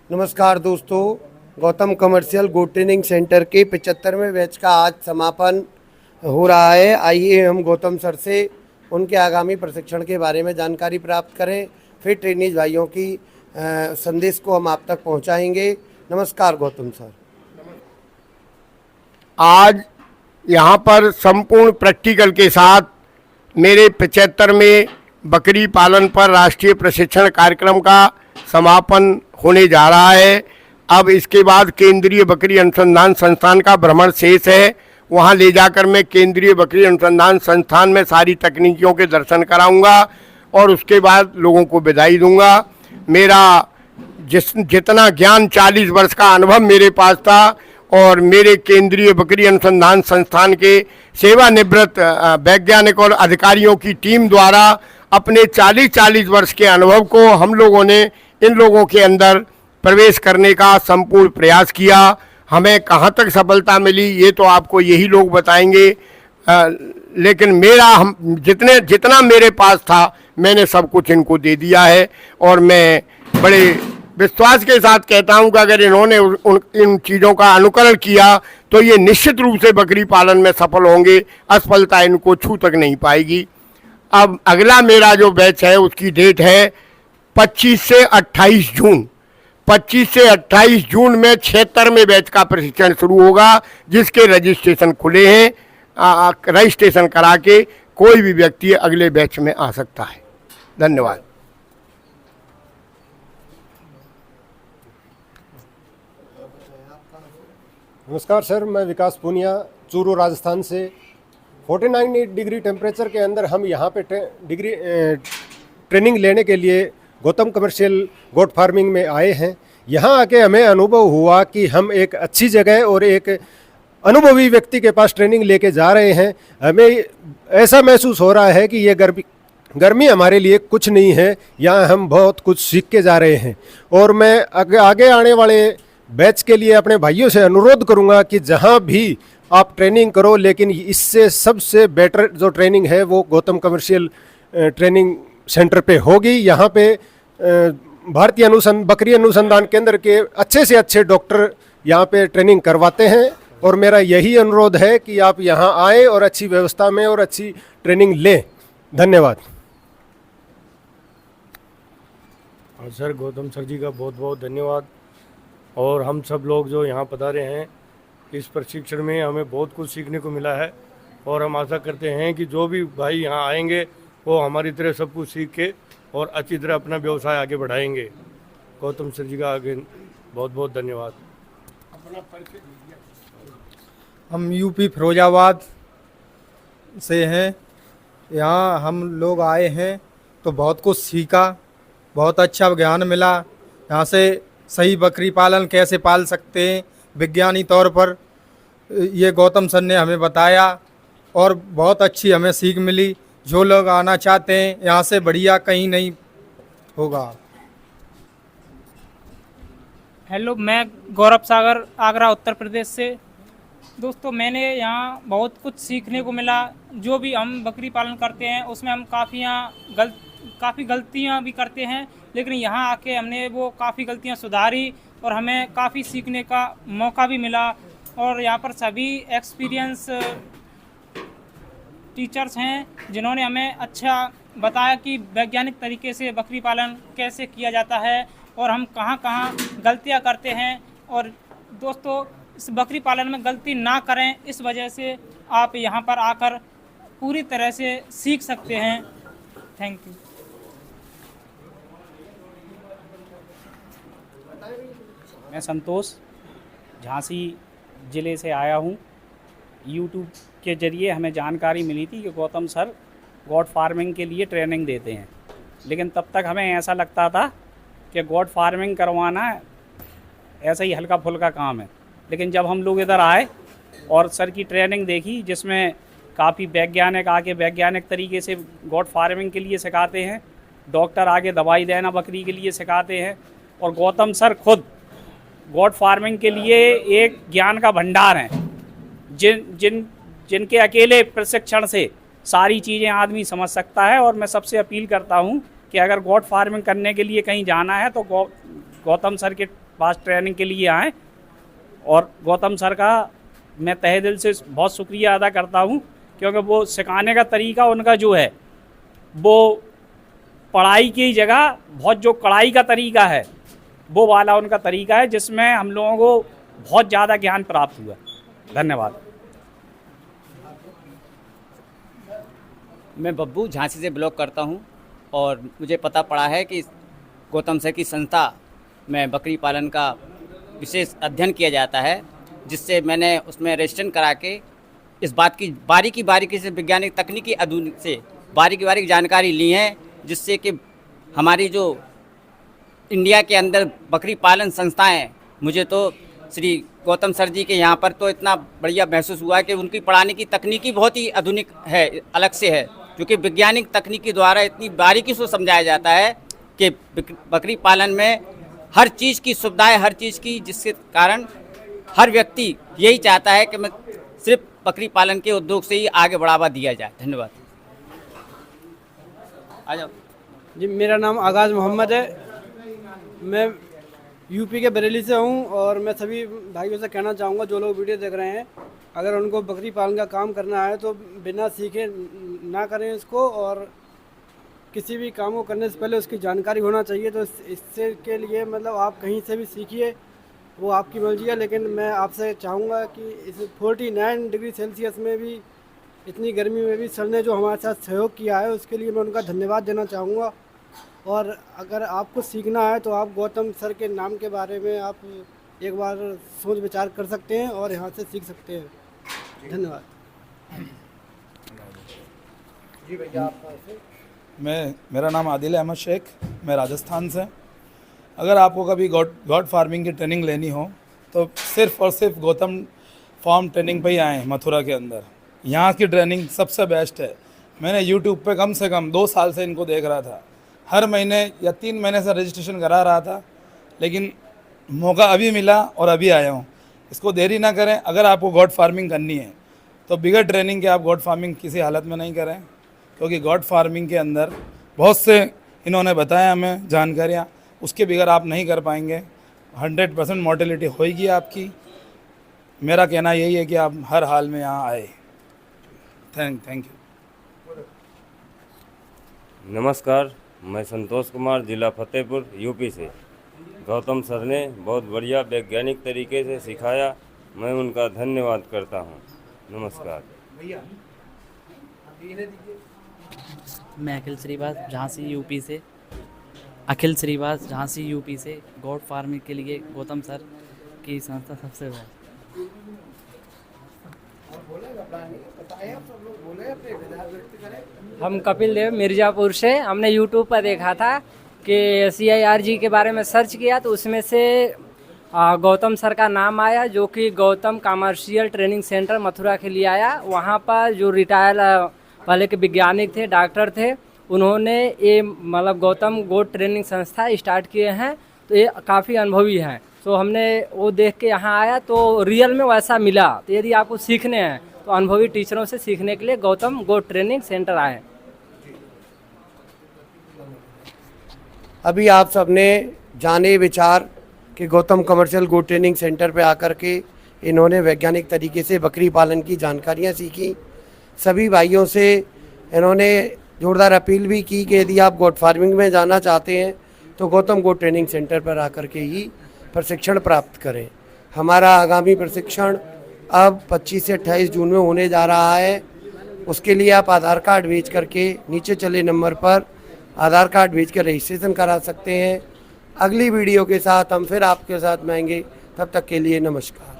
नमस्कार दोस्तों, गौतम कमर्शियल गोट training centre के 75वें बैच का आज समापन हो रहा है। आइए हम गौतम सर से उनके आगामी प्रशिक्षण के बारे में जानकारी प्राप्त करें, फिर ट्रेनीज भाइयों की संदेश को हम आप तक पहुंचाएंगे। नमस्कार गौतम सर। आज यहाँ पर संपूर्ण प्रैक्टिकल के साथ मेरे 75वें बकरी पालन पर राष्ट्रीय प्रशिक्षण कार्यक्रम का समापन होने जा रहा है। अब इसके बाद केंद्रीय बकरी अनुसंधान संस्थान का भ्रमण शेष है। वहाँ ले जाकर मैं केंद्रीय बकरी अनुसंधान संस्थान में सारी तकनीकियों के दर्शन कराऊंगा और उसके बाद लोगों को विदाई दूंगा। मेरा जितना ज्ञान 40 वर्ष का अनुभव मेरे पास था और मेरे केंद्रीय बकरी अनुसंधान संस्थान के सेवानिवृत्त वैज्ञानिक और अधिकारियों की टीम द्वारा अपने 40 वर्ष के अनुभव को हम लोगों ने इन लोगों के अंदर प्रवेश करने का संपूर्ण प्रयास किया। हमें कहाँ तक सफलता मिली ये तो आपको यही लोग बताएंगे, लेकिन जितना मेरे पास था मैंने सब कुछ इनको दे दिया है और मैं बड़े विश्वास के साथ कहता हूं कि अगर इन्होंने इन चीज़ों का अनुकरण किया तो ये निश्चित रूप से बकरी पालन में सफल होंगे। असफलता इनको छू तक नहीं पाएगी। अब अगला मेरा जो बैच है उसकी डेट है 25 से 28 जून। 25 से 28 जून में 76वें बैच का प्रशिक्षण शुरू होगा, जिसके रजिस्ट्रेशन खुले हैं। रजिस्ट्रेशन करा के कोई भी व्यक्ति अगले बैच में आ सकता है। धन्यवाद। नमस्कार सर, मैं विकास पूनिया, चूरू राजस्थान से। 49 डिग्री टेम्परेचर के अंदर हम यहाँ पे ट्रेनिंग लेने के लिए गौतम कमर्शियल गोट फार्मिंग में आए हैं। यहाँ आके हमें अनुभव हुआ कि हम एक अच्छी जगह और एक अनुभवी व्यक्ति के पास ट्रेनिंग लेके जा रहे हैं। हमें ऐसा महसूस हो रहा है कि ये गर्मी हमारे लिए कुछ नहीं है, यहाँ हम बहुत कुछ सीख के जा रहे हैं। और मैं आगे आने वाले बैच के लिए अपने भाइयों से अनुरोध करूंगा कि जहां भी आप ट्रेनिंग करो, लेकिन इससे सबसे बेटर जो ट्रेनिंग है वो गौतम कमर्शियल ट्रेनिंग सेंटर पे होगी। यहाँ पे भारतीय बकरी अनुसंधान केंद्र के अच्छे से अच्छे डॉक्टर यहाँ पे ट्रेनिंग करवाते हैं और मेरा यही अनुरोध है कि आप यहाँ आए और अच्छी व्यवस्था में और अच्छी ट्रेनिंग लें। धन्यवाद। और सर, गौतम सर जी का बहुत बहुत धन्यवाद। और हम सब लोग जो यहाँ पधारे हैं इस प्रशिक्षण में हमें बहुत कुछ सीखने को मिला है और हम आशा करते हैं कि जो भी भाई यहाँ आएंगे वो हमारी तरह सब कुछ सीख के और अच्छी तरह अपना व्यवसाय आगे बढ़ाएंगे। गौतम सर जी का आगे बहुत बहुत धन्यवाद। हम यूपी फिरोजाबाद से हैं। यहाँ हम लोग आए हैं तो बहुत कुछ सीखा, बहुत अच्छा ज्ञान मिला। यहाँ से सही बकरी पालन कैसे पाल सकते हैं विज्ञानी तौर पर ये गौतम सर ने हमें बताया और बहुत अच्छी हमें सीख मिली। जो लोग आना चाहते हैं यहाँ से बढ़िया कहीं नहीं होगा। हेलो, मैं गौरव सागर, आगरा, उत्तर प्रदेश से। दोस्तों, मैंने यहाँ बहुत कुछ सीखने को मिला। जो भी हम बकरी पालन करते हैं उसमें हम काफ़ी गलतियाँ भी करते हैं, लेकिन यहाँ आके हमने वो काफ़ी गलतियाँ सुधारी और हमें काफ़ी सीखने का मौका भी मिला। और यहाँ पर सभी एक्सपीरियंस टीचर्स हैं जिन्होंने हमें अच्छा बताया कि वैज्ञानिक तरीके से बकरी पालन कैसे किया जाता है और हम कहाँ कहाँ गलतियाँ करते हैं। और दोस्तों, इस बकरी पालन में गलती ना करें, इस वजह से आप यहाँ पर आकर पूरी तरह से सीख सकते हैं। Thank you. मैं संतोष झांसी ज़िले से आया हूँ। यूट्यूब के ज़रिए हमें जानकारी मिली थी कि गौतम सर गॉट फार्मिंग के लिए ट्रेनिंग देते हैं, लेकिन तब तक हमें ऐसा लगता था कि गॉट फार्मिंग करवाना ऐसा ही हल्का फुल्का काम है। लेकिन जब हम लोग इधर आए और सर की ट्रेनिंग देखी, जिसमें काफ़ी वैज्ञानिक आके वैज्ञानिक तरीके से गॉट फार्मिंग के लिए सिखाते हैं, डॉक्टर आगे दवाई देना बकरी के लिए सिखाते हैं, और गौतम सर खुद गॉट फार्मिंग के लिए एक ज्ञान का भंडार हैं। जिनके अकेले प्रशिक्षण से सारी चीज़ें आदमी समझ सकता है। और मैं सबसे अपील करता हूं कि अगर गॉट फार्मिंग करने के लिए कहीं जाना है तो गौतम सर के पास ट्रेनिंग के लिए आएँ। और गौतम सर का मैं तहे दिल से बहुत शुक्रिया अदा करता हूँ, क्योंकि वो सिखाने का तरीका उनका जो है वो पढ़ाई की जगह बहुत जो कड़ाई का तरीका है वो वाला उनका तरीका है, जिसमें हम लोगों को बहुत ज़्यादा ज्ञान प्राप्त हुआ। धन्यवाद। मैं बब्बू झांसी से ब्लॉग करता हूं और मुझे पता पड़ा है कि गौतम सर की संस्था में बकरी पालन का विशेष अध्ययन किया जाता है, जिससे मैंने उसमें रजिस्ट्रेशन करा के इस बात की बारीकी से वैज्ञानिक तकनीकी आधुनिक से बारीकी जानकारी ली है, जिससे कि हमारी जो इंडिया के अंदर बकरी पालन संस्थाएं, मुझे तो श्री गौतम सर जी के यहाँ पर तो इतना बढ़िया महसूस हुआ कि उनकी पढ़ाने की तकनीकी बहुत ही आधुनिक है, अलग से है, क्योंकि वैज्ञानिक तकनीकी द्वारा इतनी बारीकी से समझाया जाता है कि बकरी पालन में हर चीज़ की सुविधाएं, हर चीज़ की, जिसके कारण हर व्यक्ति यही चाहता है कि मैं सिर्फ बकरी पालन के उद्योग से ही आगे बढ़ावा दिया जाए। धन्यवाद। आ जाओ जी, मेरा नाम आगाज़ मोहम्मद है। मैं यूपी के बरेली से हूँ और मैं सभी भाइयों से कहना चाहूँगा जो लोग वीडियो देख रहे हैं, अगर उनको बकरी पालन का काम करना है तो बिना सीखे ना करें इसको, और किसी भी काम को करने से पहले उसकी जानकारी होना चाहिए। तो इससे के लिए मतलब आप कहीं से भी सीखिए, वो आपकी मर्जी है, लेकिन मैं आपसे चाहूँगा कि इस 49 डिग्री सेल्सियस में भी, इतनी गर्मी में भी सर ने जो हमारे साथ सहयोग किया है उसके लिए मैं उनका धन्यवाद देना चाहूँगा। और अगर आपको सीखना है तो आप गौतम सर के नाम के बारे में आप एक बार सोच विचार कर सकते हैं और यहाँ से सीख सकते हैं। धन्यवाद। जी भैया, आपका से मेरा नाम आदिल अहमद शेख, मैं राजस्थान से। अगर आपको कभी गॉड फार्मिंग की ट्रेनिंग लेनी हो तो सिर्फ़ और सिर्फ गौतम फार्म ट्रेनिंग पे ही आएँ। मथुरा के अंदर यहाँ की ट्रेनिंग सबसे बेस्ट है। मैंने यूट्यूब पे कम से कम 2 साल से इनको देख रहा था, हर महीने या 3 महीने से रजिस्ट्रेशन करा रहा था, लेकिन मौका अभी मिला और अभी आया हूँ। इसको देरी ना करें। अगर आपको गॉड फार्मिंग करनी है तो बिगर ट्रेनिंग के आप गॉड फार्मिंग किसी हालत में नहीं करें, क्योंकि गॉड फार्मिंग के अंदर बहुत से इन्होंने बताया हमें जानकारियाँ, उसके बगैर आप नहीं कर पाएंगे। 100% मोर्टेलिटी होएगी आपकी। मेरा कहना यही है कि आप हर हाल में यहाँ आए। Thank you. नमस्कार, मैं संतोष कुमार, जिला फतेहपुर, यूपी से। गौतम सर ने बहुत बढ़िया वैज्ञानिक तरीके से सिखाया, मैं उनका धन्यवाद करता हूँ। नमस्कार। मैं अखिल श्रीवास झांसी यूपी से। अखिल श्रीवास झांसी यूपी से। गॉड फार्मिंग के लिए गौतम सर की संस्था सबसे बेस्ट। हम कपिल देव मिर्ज़ापुर से। हमने यूट्यूब पर देखा था कि CIRG के बारे में सर्च किया तो उसमें से गौतम सर का नाम आया, जो कि Gautam commercial training centre Mathura के लिए आया। वहाँ पर जो रिटायर पहले के वैज्ञानिक थे, डॉक्टर थे, उन्होंने ये मतलब गौतम गोट ट्रेनिंग संस्था स्टार्ट किए हैं। तो ये काफ़ी अनुभवी हैं। तो हमने वो देख के यहाँ आया तो रियल में वैसा मिला। तो यदि आपको सीखने हैं तो अनुभवी टीचरों से सीखने के लिए गौतम गोट ट्रेनिंग सेंटर आए। अभी आप सबने जाने विचार कि गौतम कमर्शियल गोट ट्रेनिंग सेंटर पे आकर के इन्होंने वैज्ञानिक तरीके से बकरी पालन की जानकारियाँ सीखी। सभी भाइयों से इन्होंने जोरदार अपील भी की कि यदि आप गोट फार्मिंग में जाना चाहते हैं तो गौतम गोट ट्रेनिंग सेंटर पर आकर के ही प्रशिक्षण प्राप्त करें। हमारा आगामी प्रशिक्षण अब 25 से 28 जून में होने जा रहा है। उसके लिए आप आधार कार्ड भेज करके नीचे चले नंबर पर आधार कार्ड भेज कर रजिस्ट्रेशन करा सकते हैं। अगली वीडियो के साथ हम फिर आपके साथ मिलेंगे, तब तक के लिए नमस्कार।